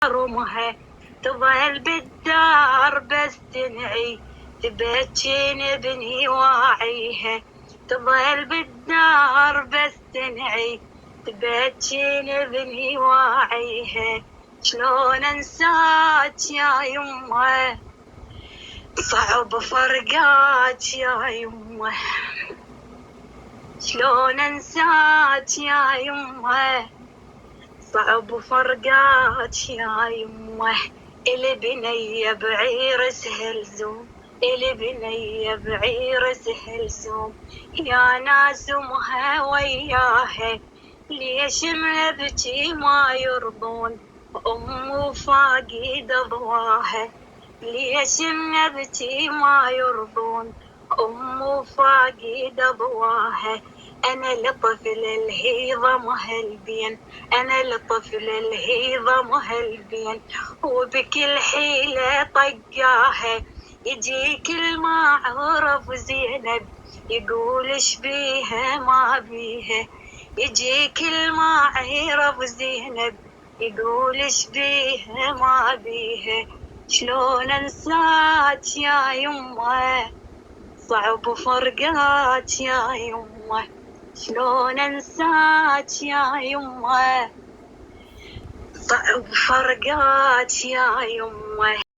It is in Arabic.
رمها تظل بالدار بس تنعي تبكين بني واعيها تظل بالدار بس تنعي تبكين بني واعيها شلون انساك يا يمه صعب فرقاك يا يمه شلون انساك يا يمه صعب فرقاك يا يمه اللي بنيه بعير سهل زوم اللي بنيه بعير سهل زوم يا ناس امها وياها ليش مبكي ما يرضون ام فاقد ضواها ليش مبكي ما يرضون ام فاقد ضواها أنا لطفل الهيضة مهلبين أنا لطفل الهيضة مهلبين وبكل حيلة طقاها يجي كل ما عرف زينب يقول ايش بيها ما بيها يجي كل ما عرف زينب يقول ايش بيها ما بيها شلون انساك يا يمه صعب فرقاك يا يمه شلون انساك يا يمه صعب فرقاك يا يمه